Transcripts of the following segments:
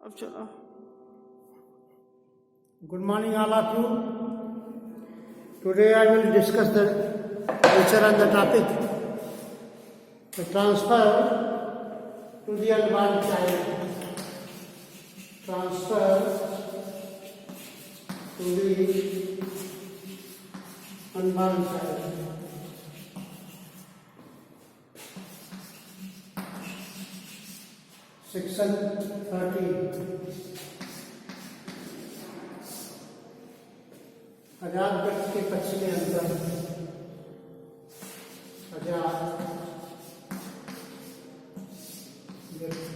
अब चलो। Good morning, all of you. Today I will discuss the lecture on the topic the transfer to the unborn child. Transfer to the unborn child. Section 13. आजाद व्यक्ति के पक्ष में अंतर। आजाद व्यक्ति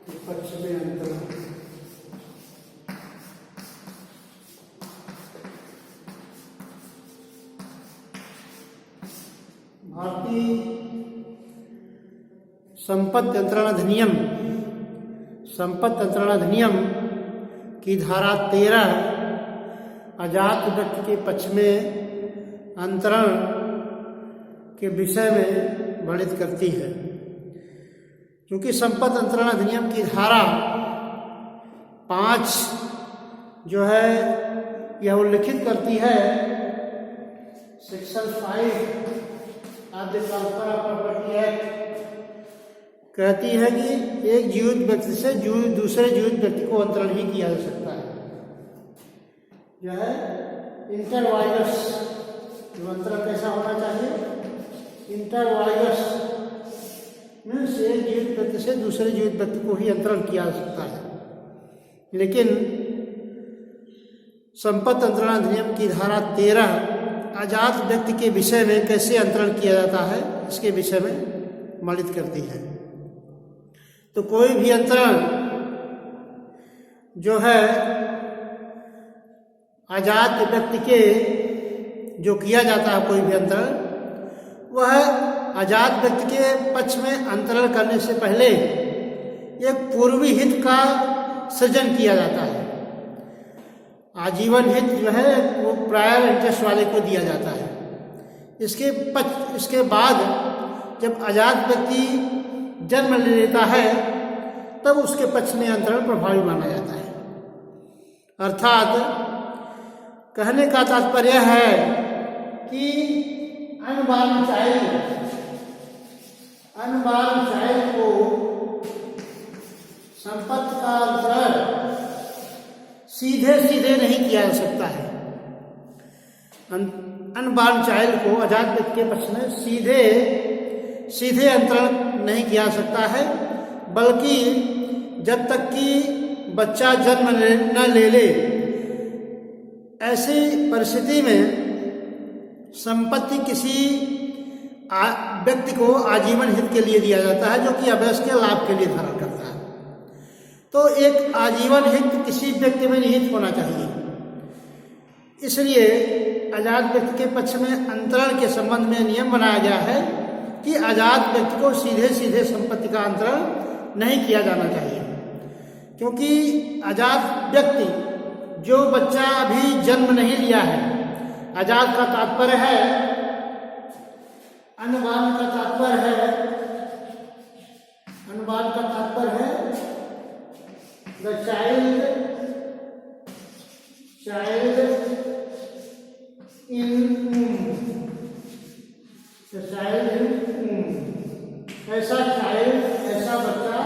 के पक्ष में अंतर। भारतीय संपत्ति यंत्रण अधिनियम की धारा 13 आजाद व्यक्ति के पक्ष में अंतरण के विषय में वर्णित करती है। क्योंकि संपत्ति अंतरण अधिनियम की धारा 5 जो है यह उल्लिखित करती है, section 5 of the transfer of property act कहती है कि एक जीवित व्यक्ति से दूसरे जीवित व्यक्ति को अंतरण ही किया जा सकता है। जो है इंटरवाइगस, जो अंतरण कैसा होना चाहिए, इंटरवाइगस मीन्स एक जीवित व्यक्ति से दूसरे जीवित व्यक्ति को ही अंतरण किया जा सकता है। लेकिन संपत्ति अंतरण अधिनियम की धारा 13 आजाद व्यक्ति के विषय में कैसे अंतरण किया जाता है इसके विषय में वर्णित करती है। तो कोई भी अंतरण जो है आजाद व्यक्ति के जो किया जाता है, कोई भी अंतरण वह आजाद व्यक्ति के पक्ष में अंतरण करने से पहले एक पूर्वी हित का सृजन किया जाता है। आजीवन हित जो है वो प्रायर इंटरेस्ट वाले को दिया जाता है। इसके बाद जब आजाद व्यक्ति जन्म ले लेता है तब उसके पक्ष में अंतरण प्रभावी माना जाता है। अर्थात कहने का तात्पर्य है कि अनबॉर्न चाइल्ड को संपत्ति का अंतरण सीधे नहीं किया जा सकता है। अनबॉर्न चाइल्ड को आजाद व्यक्ति के पक्ष में सीधे अंतरण नहीं किया जा सकता है, बल्कि जब तक कि बच्चा जन्म न ले ऐसी परिस्थिति में संपत्ति किसी व्यक्ति को आजीवन हित के लिए दिया जाता है, जो कि अवयस्क के लाभ के लिए धारण करता है। तो एक आजीवन हित किसी व्यक्ति में निहित होना चाहिए। इसलिए आजाद व्यक्ति के पक्ष में अंतरण के संबंध में नियम बनाया गया है कि आजाद व्यक्ति को सीधे संपत्ति का अंतरण नहीं किया जाना चाहिए। क्योंकि आजाद व्यक्ति जो बच्चा अभी जन्म नहीं लिया है, आजाद का तात्पर्य है, अनबॉर्न का तात्पर्य है द चाइल्ड ऐसा बच्चा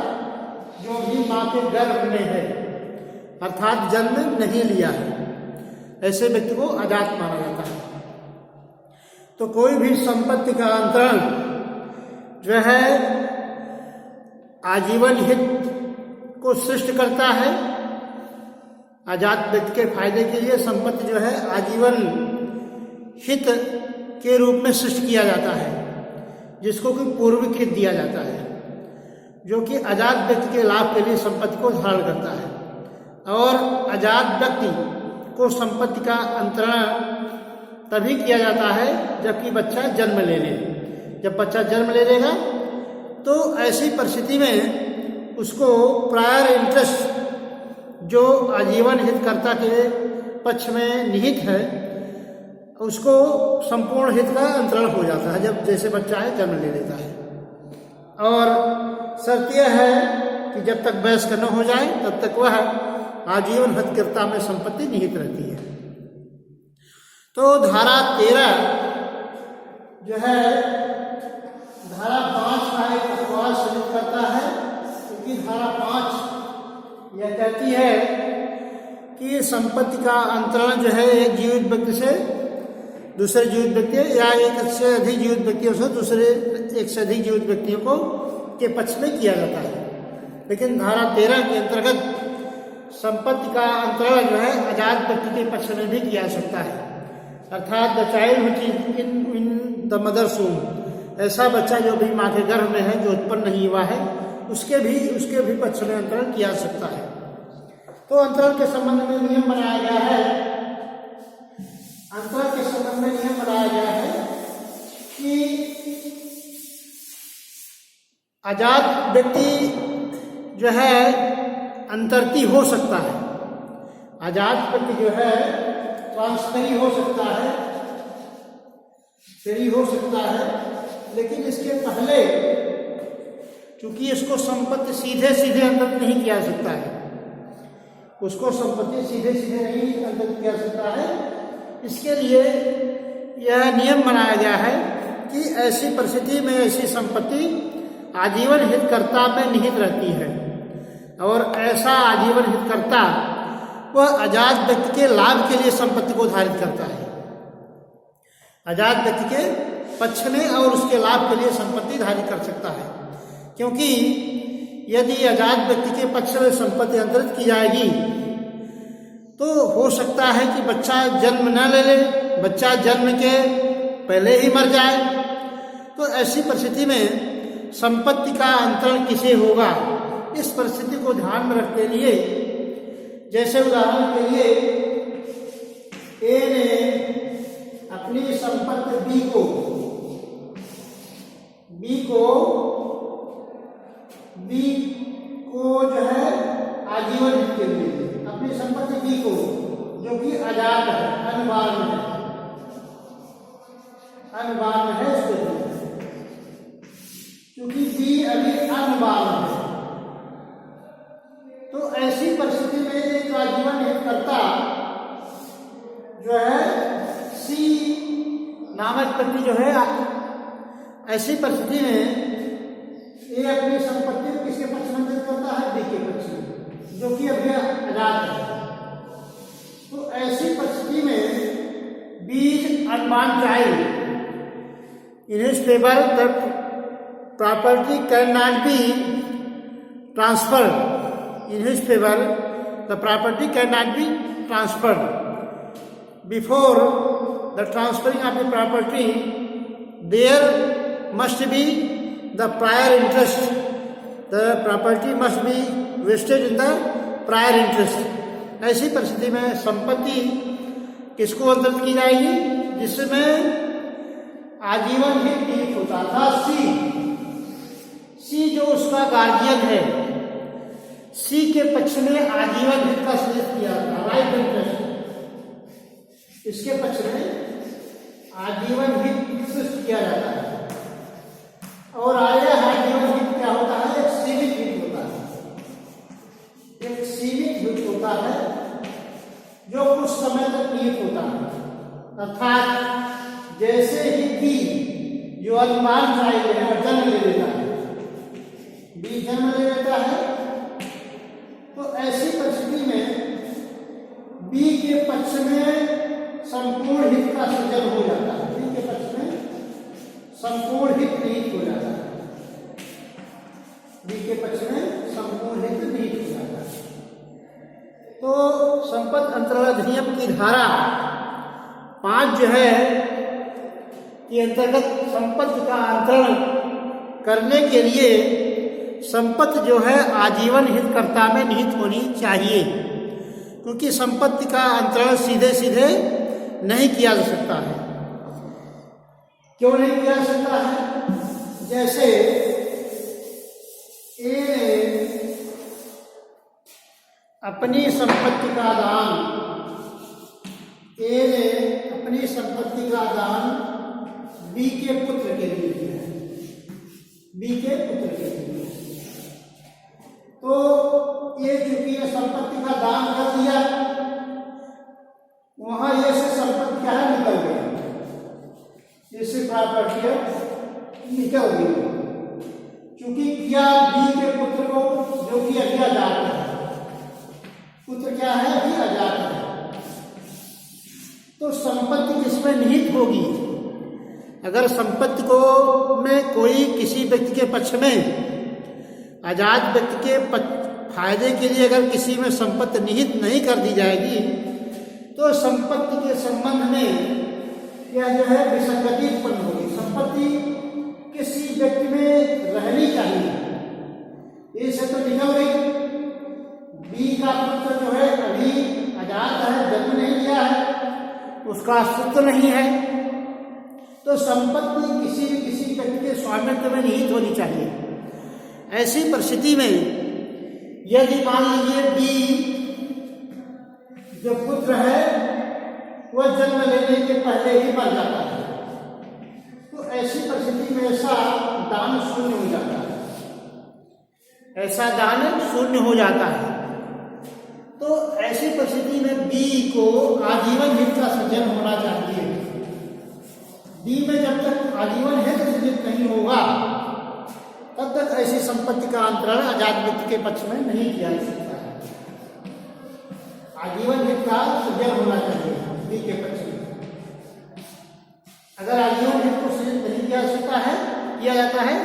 जो भी माँ के गर्भ में है, अर्थात जन्म नहीं लिया है, ऐसे व्यक्ति को आजाद माना जाता है। तो कोई भी संपत्ति का अंतरण जो है आजीवन हित को सृष्टि करता है। आजाद व्यक्ति के फायदे के लिए संपत्ति जो है आजीवन हित के रूप में सृष्टि किया जाता है, जिसको कि पूर्विक हित दिया जाता है, जो कि आजाद व्यक्ति के लाभ के लिए संपत्ति को धारण करता है। और आजाद व्यक्ति को संपत्ति का अंतरण तभी किया जाता है जबकि बच्चा जन्म ले ले। जब बच्चा जन्म ले लेगा तो ऐसी परिस्थिति में उसको प्रायर इंटरेस्ट जो आजीवन हितकर्ता के पक्ष में निहित है उसको संपूर्ण हित का अंतरण हो जाता है जब जैसे बच्चा है जन्म ले लेता है। और शर्त यह है कि जब तक वयस्क न हो जाए तब तक वह आजीवन हितकर्ता में संपत्ति निहित रहती है। तो धारा 13 जो है धारा 5 का एक अपवाद साबित करता है, क्योंकि धारा 5 यह कहती है कि संपत्ति का अंतरण जो है एक जीवित व्यक्ति से दूसरे जीवित व्यक्ति या एक से अधिक जीवित व्यक्तियों से दूसरे एक से अधिक जीवित व्यक्तियों को के पक्ष में किया जाता है। लेकिन धारा 13 के अंतर्गत संपत्ति का अंतरण जो है आजाद व्यक्ति के पक्ष में भी किया जा सकता है, अर्थात the child which is in the mother's womb, ऐसा बच्चा जो भी माँ के गर्भ में है, जो उत्पन्न नहीं हुआ है, उसके भी पक्ष में अंतरण किया जा सकता है। तो अंतरण के संबंध में नियम बनाया गया है, अंतरण के संबंध में नियम बनाया गया है कि आजाद व्यक्ति जो है अंतर्ती हो सकता है, आजाद व्यक्ति जो है ट्रांसफरी हो सकता है, फेरी हो सकता है, लेकिन इसके पहले चूंकि इसको संपत्ति सीधे सीधे अंतरित नहीं किया जा सकता है, उसको संपत्ति सीधे सीधे नहीं अंतरित किया जा सकता है, इसके लिए यह नियम बनाया गया है कि ऐसी परिस्थिति में ऐसी संपत्ति आजीवन हितकर्ता में निहित रहती है और ऐसा आजीवन हितकर्ता वह आजाद व्यक्ति के लाभ के लिए संपत्ति को धारित करता है, आजाद व्यक्ति के पक्ष में और उसके लाभ के लिए संपत्ति धारित कर सकता है। क्योंकि यदि आजाद व्यक्ति के पक्ष में संपत्ति अंतरित की जाएगी तो हो सकता है कि बच्चा जन्म न ले, बच्चा जन्म के पहले ही मर जाए। तो ऐसी परिस्थिति में संपत्ति का अंतरण किसे होगा, इस परिस्थिति को ध्यान में रखते लिए, जैसे उदाहरण के लिए ए ने अपनी संपत्ति बी को जो है आजीवन हित के लिए अपनी संपत्ति बी को, जो कि आजाद है, अनबार्न है इसके लिए, क्योंकि बी अभी अनबार्न है। तो ऐसी परिस्थिति में एक आजीवन हितकर्ता जो है सी नामक व्यक्ति जो है, ऐसी परिस्थिति में ये अपनी संपत्ति को किसके पक्ष में अंतरित करता है, बी के पक्ष में, जो कि अभी आजाद है। तो ऐसी परिस्थिति में be unborn child in his favour the property can not be transferred, in his favor the property cannot be transferred. Before the transferring of the property there must be the prior interest, the property must be vested in the prior interest. ऐसी परिस्थिति में संपत्ति किसको अंतरित की जाएगी, जिसमें आजीवन हित निहित होता था, सी जो उसका गार्जियन है, सी के पक्ष में आजीवन हित का सृजित किया था, राइट इंटरेस्ट, इसके पक्ष में आजीवन हित सृजित किया जाता है। और आया आजीवन हित क्या होता है, एक सीमित हित होता है, एक सीमित हित होता है जो कुछ समय तक निहित होता है। अर्थात जैसे ही बी जो अनबार्न चाइल्ड है जन्म ले लेता है, बी जन्म ले लेता है, तो ऐसी परिस्थिति में बी के पक्ष में संपूर्ण हित का सृजन हो जाता है, बी के पक्ष में संपूर्ण हित निहित हो जाता है, बी के पक्ष में संपूर्ण हित निहित हो जाता है। तो संपत्ति अंतरण अधिनियम की धारा 5 जो है कि अंतर्गत संपत्ति का अंतरण करने के लिए संपत्ति जो है आजीवन हितकर्ता में निहित होनी चाहिए, क्योंकि संपत्ति का अंतरण सीधे सीधे नहीं किया जा सकता है। क्यों नहीं किया जा सकता है, जैसे ए ने अपनी संपत्ति का दान, ए ने अपनी संपत्ति का दान बी के पुत्र के लिए किया है, बी के पुत्र के लिए। तो ये चूंकि ये संपत्ति का दान कर दिया, वहां ये से संपत्ति क्या है निकल गया, इससे प्रॉपर्टी निकल गई। क्योंकि क्या बी के पुत्र को, जो कि अभी अजात है, पुत्र क्या है अभी अजात है, तो संपत्ति किसमें निहित होगी? अगर संपत्ति को में कोई किसी व्यक्ति के पक्ष में, अजात व्यक्ति के फायदे के लिए अगर किसी में संपत्ति निहित नहीं कर दी जाएगी, तो संपत्ति के संबंध में यह जो है विसंगति उत्पन्न होगी। संपत्ति किसी व्यक्ति में रहनी चाहिए, इससे तो निकल गई। बी का पुत्र जो है अभी अजात है, जन्म नहीं लिया है, उसका अस्तित्व नहीं है, तो संपत्ति किसी व्यक्ति के स्वामित्व में निहित होनी चाहिए। ऐसी परिस्थिति में यदि मान लीजिए बी जो पुत्र है वह जन्म लेने के पहले ही मर जाता है, तो ऐसी परिस्थिति में ऐसा दान शून्य हो जाता है, ऐसा दान शून्य हो जाता है। तो ऐसी परिस्थिति में बी को आजीवन हित का सृजन होना चाहिए। बी में जब तक आजीवन हित सृजित नहीं होगा, तब तक ऐसी संपत्ति का अंतरण अजात व्यक्ति के पक्ष में नहीं किया जा सकता है। आजीवन हित का सृजन होना चाहिए बी के पक्ष में। अगर आजीवन हित को सृजित नहीं किया जाता है,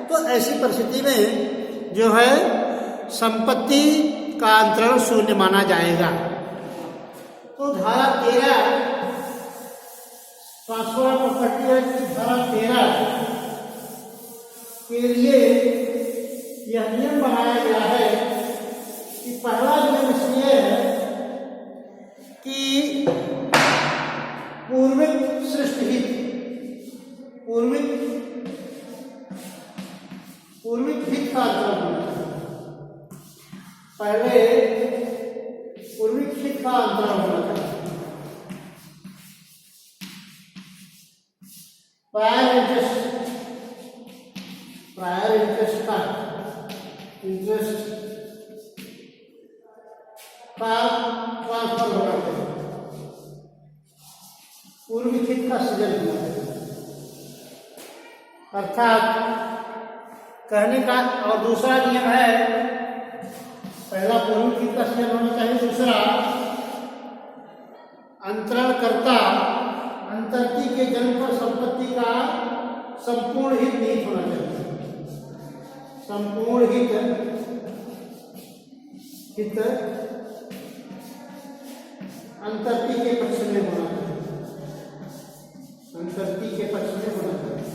तो ऐसी परिस्थिति में जो है संपत्ति का अंतरण शून्य माना जाएगा। तो धारा 13 ट्रांसफर ऑफ प्रॉपर्टी एक्ट की धारा 13 के लिए यह नियम बनाया गया है कि पहला नियम इसलिए है कि पूर्विक सृष्टि हित, पूर्विक हित का अंतरण होना चाहिए। पहले पूर्विक हित का अंतरण होना चाहिए। प्रायर इंटरेस्ट का ट्रांसफर होना चाहिए, पूर्विक हित का सृजन होना चाहिए। अर्थात कहने का, और दूसरा नियम है, पहला पूर्विक हित का सृजन होना चाहिए, दूसरा अंतरणकर्ता अंतर्ती के जन्म पर संपत्ति का संपूर्ण हित निहित होना चाहिए। संपूर्ण हित अंतर्ती के पक्ष में होना चाहिए, अंतर्ती के पक्ष में होना चाहिए,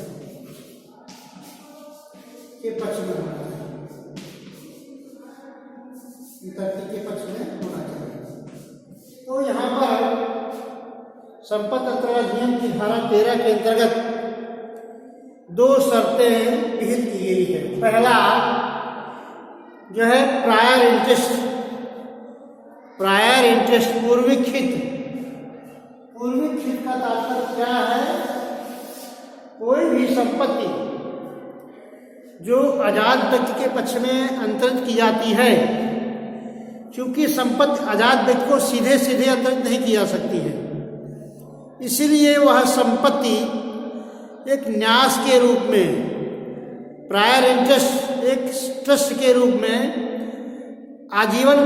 के पक्ष में होना चाहिए, अंतर्ती के पक्ष में होना चाहिए। तो यहाँ पर संपत्ति अंतरण अधिनियम की धारा 13 के अंतर्गत दो शर्तें विहित की गई है। पहला जो है प्रायर इंटरेस्ट पूर्विक हित का तात्पर्य क्या है? कोई भी संपत्ति जो आजाद व्यक्ति के पक्ष में अंतरित की जाती है, क्योंकि संपत्ति आजाद व्यक्ति को सीधे सीधे अंतरित नहीं की जा सकती है, इसीलिए वह संपत्ति एक न्यास के रूप में, प्रायर इंटरेस्ट एक ट्रस्ट के रूप में आजीवन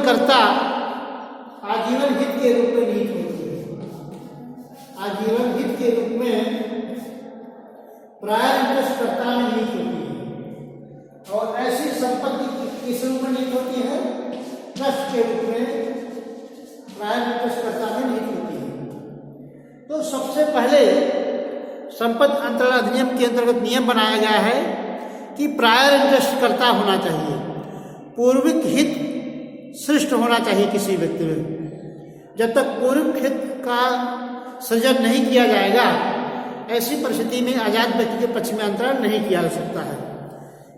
हित के रूप में निहित होती है। आजीवन हित के रूप में प्रायर इंटरेस्ट कर्ता में निहित होती है। और ऐसी संपत्ति किस रूप में निहित होती है? ट्रस्ट के रूप में प्रायर इंटरेस्ट कर्ता में निहित होती है। तो सबसे पहले संपत्ति अंतरण अधिनियम के अंतर्गत नियम बनाया गया है कि प्रायर इंटरेस्ट कर्ता होना चाहिए, पूर्विक हित सृष्ट होना चाहिए किसी व्यक्ति में। जब तक पूर्विक हित का सृजन नहीं किया जाएगा, ऐसी परिस्थिति में आजाद व्यक्ति के पक्ष में अंतरण नहीं किया जा सकता है,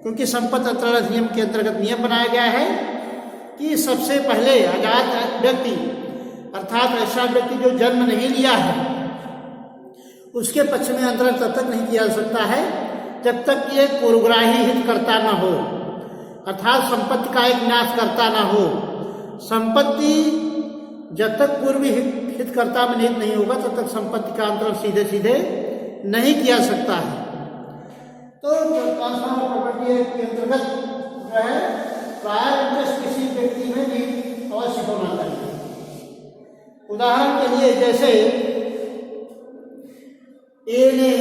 क्योंकि संपत्ति अंतरण अधिनियम के अंतर्गत नियम बनाया गया है कि सबसे पहले आजाद व्यक्ति अर्थात ऐसा व्यक्ति जो जन्म नहीं लिया है, उसके पक्ष में अंतरण तब तक नहीं किया जा सकता है जब तक ये पूर्वग्राही हितकर्ता न हो, अर्थात संपत्ति का एक नाशकर्ता न हो। संपत्ति जब तक पूर्वी हितकर्ता में निहित नहीं होगा तब तक संपत्ति का अंतरण सीधे सीधे नहीं किया सकता है। तो ट्रांसफर ऑफ प्रॉपर्टी एक्ट के अंतर्गत जो है प्रायर इंटरेस्ट किसी व्यक्ति में भी अवश्य होना चाहिए। उदाहरण के लिए जैसे ए ने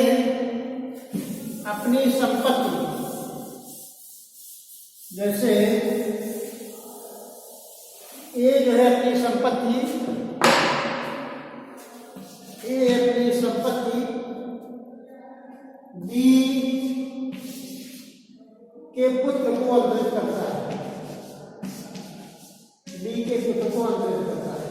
अपनी संपत्ति, जैसे ए जो है अपनी संपत्ति, ए अपनी संपत्ति बी के पुत्र को अंतरित करता है, बी के पुत्र को अंतरित करता है।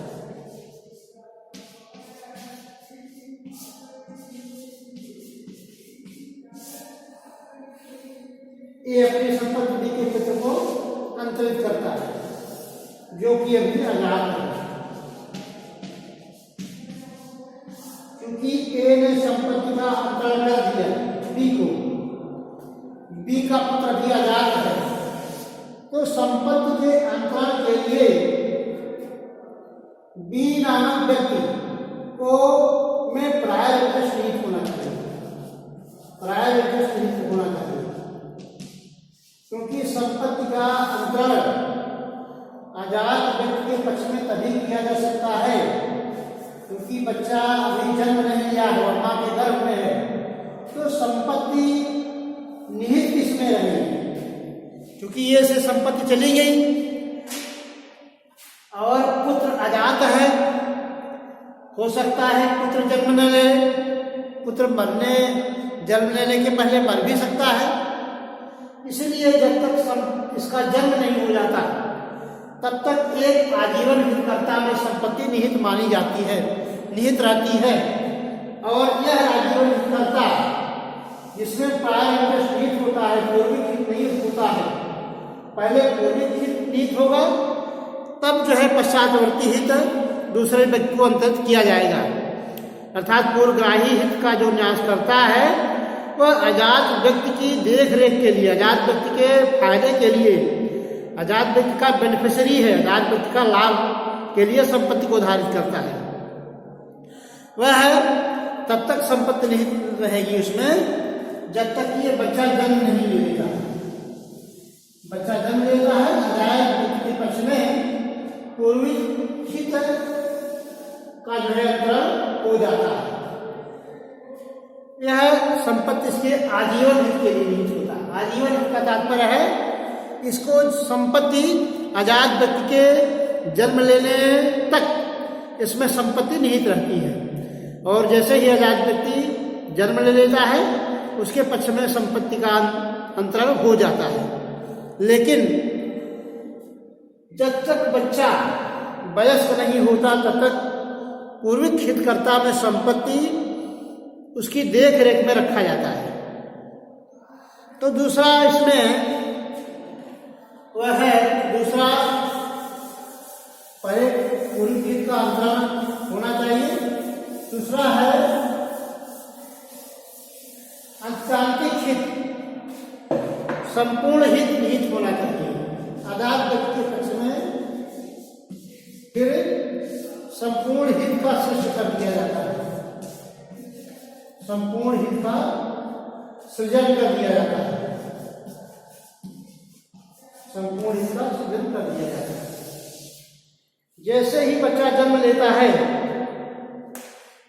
ए अपनी संपत्ति बी के पुत्र को अंतरित करता है जो कि अभी अनाथ है। क्योंकि ए ने संपत्ति का अंतरण कर दिया बी को, बी का पुत्र भी आजाद है, तो संपत्ति के अंतरण के लिए बी नामक व्यक्ति को में प्रायर इंटरेस्ट निहित होना चाहिए, प्रायर इंटरेस्ट निहित होना चाहिए। क्योंकि संपत्ति का अंतरण आजाद व्यक्ति के पक्ष में तभी किया जा सकता है क्योंकि बच्चा अभी जन्म नहीं लिया है, मां के गर्भ में है, तो संपत्ति निहित किसमें रहेगी। क्योंकि ये से संपत्ति चली गई और पुत्र अजात है, हो सकता है पुत्र जन्म न ले, पुत्र जन्म लेने के पहले मर भी सकता है। इसलिए जब तक इसका जन्म नहीं हो जाता तब तक एक आजीवन हितकर्ता में संपत्ति निहित मानी जाती है, निहित रहती है। और यह आजीवन हितकर्ता जिसमें प्रायर इंटरेस्ट निहित होता है, पूर्विक हित निहित होता है, पहले पूर्विक हित निहित होगा तब जो है पश्चातवर्ती हित दूसरे व्यक्ति को अंतरित किया जाएगा। अर्थात पूर्वग्राही हित का जो न्यास करता है वह आजाद व्यक्ति की देख रेख के लिए, आजाद व्यक्ति के फायदे के लिए, आजाद व्यक्ति का बेनिफिशियरी है, आजाद व्यक्ति का लाभ के लिए संपत्ति को धारित करता है। वह तब तक संपत्ति नहीं रहेगी उसमें जब तक ये बच्चा जन्म नहीं ले लेता। बच्चा जन्म लेता है, आजाद व्यक्ति के पक्ष में पूर्वी हित का जो है अंतरण हो जाता है। यह संपत्ति इसके आजीवन हित के लिए निहित होता है। आजीवन हित का तात्पर्य है इसको संपत्ति आजाद व्यक्ति के जन्म लेने तक इसमें संपत्ति निहित रहती है और जैसे ही आजाद व्यक्ति जन्म ले लेता है उसके पक्ष में संपत्ति का अंतरण हो जाता है। लेकिन जब तक बच्चा वयस्क नहीं होता तब तक पूर्विक हितकर्ता में संपत्ति उसकी देख रेख में रखा जाता है। तो दूसरा इसमें वह है, दूसरा पहले पूर्विक हित का अंतरण होना चाहिए, दूसरा है अंतांतिक हित, संपूर्ण हित निहित होना चाहिए। आजाद व्यक्ति के पक्ष में फिर संपूर्ण हित का सृष्टि कर दिया जाता है, संपूर्ण हित का सृजन कर दिया जाता है, संपूर्ण हित का सृजन कर दिया जाता है। जैसे ही बच्चा जन्म लेता है,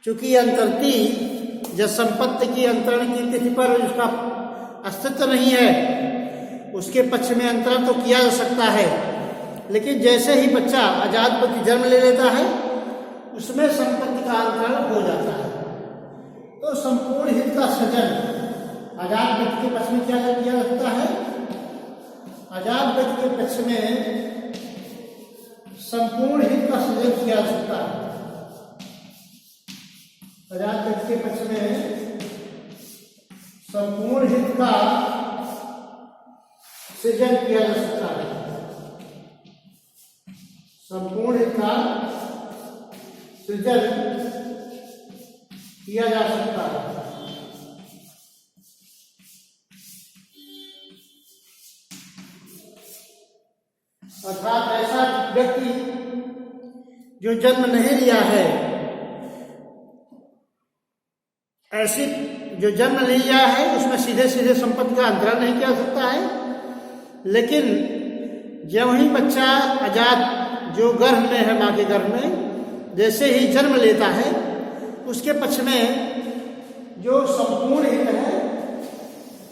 चूंकि अंतर्ती जब संपत्ति की अंतरण की तिथि पर उसका अस्तित्व नहीं है, उसके पक्ष में अंतरण तो किया जा सकता है, लेकिन जैसे ही बच्चा आजाद व्यक्ति जन्म ले लेता है उसमें संपत्ति का अंतरण हो जाता है। तो संपूर्ण हित का सृजन आजाद व्यक्ति के पक्ष में क्या किया जाता है, आजाद व्यक्ति के पक्ष में संपूर्ण हित का सृजन किया जा सकता है। आजाद व्यक्ति के पक्ष में संपूर्ण हित का सृजन किया जा सकता है, संपूर्ण हित का सृजन किया जा सकता है। अर्थात ऐसा व्यक्ति जो जन्म नहीं लिया है, ऐसी जो जन्म लिया है उसमें सीधे सीधे संपत्ति का अंतरण नहीं किया सकता है। लेकिन जब ही बच्चा अजात जो गर्भ में है, माँ के गर्भ में जैसे ही जन्म लेता है, उसके पक्ष में जो संपूर्ण हित है,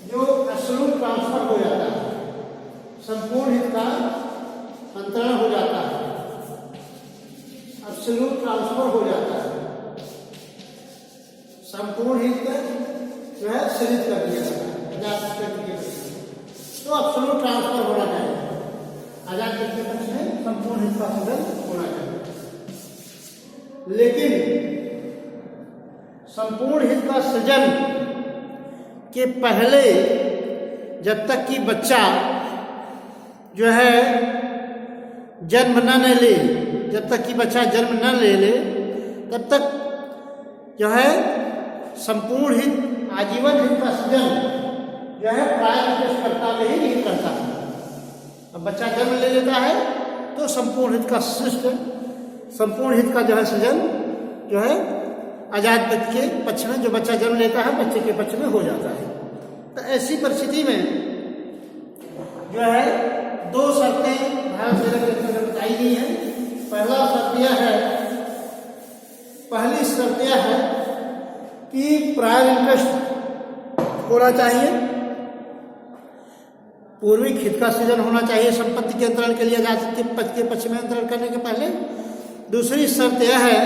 जो एब्सोल्यूट ट्रांसफर हो जाता है, संपूर्ण हित का अंतरण हो जाता है, एब्सोल्यूट ट्रांसफर हो जाता है, संपूर्ण हित जो है सृजित कर दिया जाता है अजात व्यक्ति के पक्ष में। तो एब्सोल्यूट ट्रांसफर होना चाहिए, अजात व्यक्ति के पक्ष में संपूर्ण हित का सृजन होना चाहिए। लेकिन संपूर्ण हित का सृजन के पहले जब तक कि बच्चा जो है जन्म न ले, जब तक कि बच्चा जन्म न ले तब तक जो है संपूर्ण हित, आजीवन हित का सृजन जो है प्रायःकर्ता में ही नहीं करता है। अब बच्चा जन्म ले लेता है तो संपूर्ण हित का सृजन, संपूर्ण हित का जो है सृजन जो है अजात व्यक्ति के पक्ष में, जो बच्चा जन्म लेता है बच्चे के पक्ष में हो जाता है। तो ऐसी परिस्थिति में जो है दो शर्तें भारत संविधान में बताई गई हैं। पहला शर्त यह है, पहली शर्त यह है कि प्रायर इंटरेस्ट होना चाहिए, पूर्वी हित का सृजन होना चाहिए संपत्ति के अंतरण के लिए अजात के पक्ष में अंतरण करने के पहले। दूसरी शर्त यह है,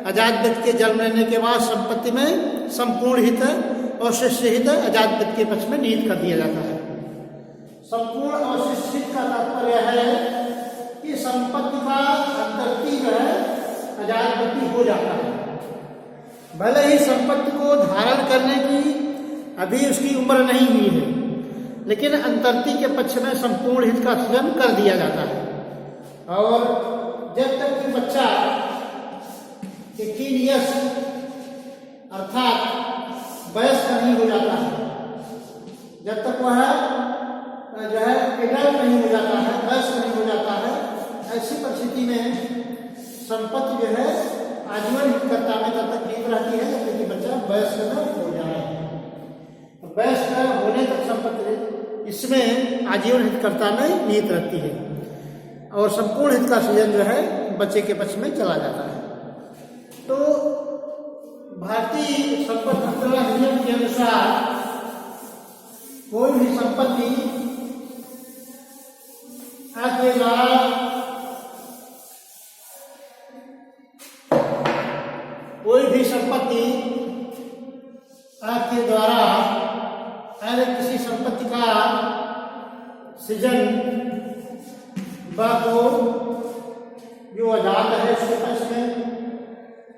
अजात व्यक्ति के जन्म लेने के बाद संपत्ति में संपूर्ण हित और शिष्य हित अजात व्यक्ति के पक्ष में निहित कर दिया जाता है। संपूर्ण और शिष्य हित का तात्पर्य है कि संपत्ति का अंतर्ती जो है अजात व्यक्ति हो जाता है। भले ही संपत्ति को धारण करने की अभी उसकी उम्र नहीं हुई है, लेकिन अंतर्ती के पक्ष में संपूर्ण हित का सृजन कर दिया जाता है। और जब तक कि बच्चा 18 ईयर्स अर्थात वयस्क नहीं हो जाता है, जब तक वह जो है एडल्ट नहीं हो जाता है, वयस्क नहीं हो जाता है, ऐसी परिस्थिति में संपत्ति जो है आजीवन हितकर्ता में तब तक निहित रहती है जब तक कि बच्चा वयस्क न हो जाए। वयस्क होने तक संपत्ति इसमें आजीवन हितकर्ता में निहित रहती है और संपूर्ण हित का सृजन जो है बच्चे के पक्ष में चला जाता है। तो भारतीय संपत्ति अंतरण अधिनियम के अनुसार कोई भी संपत्ति आपके द्वारा आपके द्वारा अगर किसी संपत्ति का सृजन व को जो अजात है उसके पक्ष में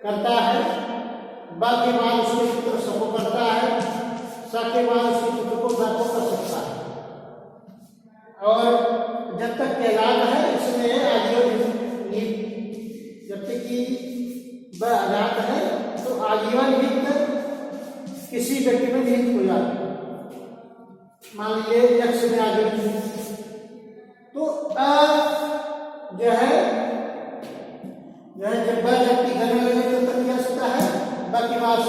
करता है, ब के बाद उसके पुत्र सबको करता है, स के बाद उसके पुत्र को ग को कर सकता है। और जब तक अजात है इसमें आजीवन, जब तक कि वह अजात है तो आजीवन हित किसी व्यक्ति में निहित हो जाता है। मान लीजिए यक्ष में आजीवन तो जो है जब वह व्यक्ति घर में लगे तो तक कर सकता है, बाकी बाद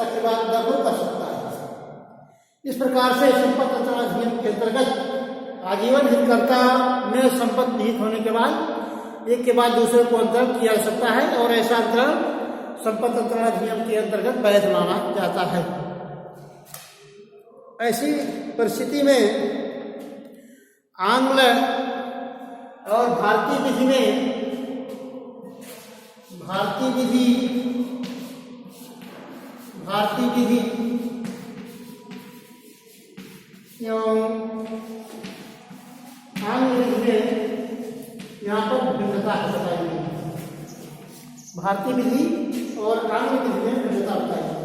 के बाद द को कर सकता है। इस प्रकार से संपत्ति अंतरण अधिनियम के अंतर्गत आजीवन हितकर्ता में संपत्ति निहित होने के बाद एक के बाद दूसरे को अंतरण किया जा सकता है और ऐसा अंतरण संपत्ति अंतरण अधिनियम के अंतर्गत वैध माना जाता है। ऐसी परिस्थिति में आंग्ल और भारतीय विधि में भारतीय विधि एवं आंग्ल विधि में यहाँ पर भिन्नता बताई गई है। भारतीय विधि और आंग्ल विधि में भिन्नता बताई गई है।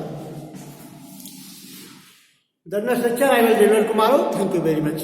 The next lecture I will deliver tomorrow. Thank you very much.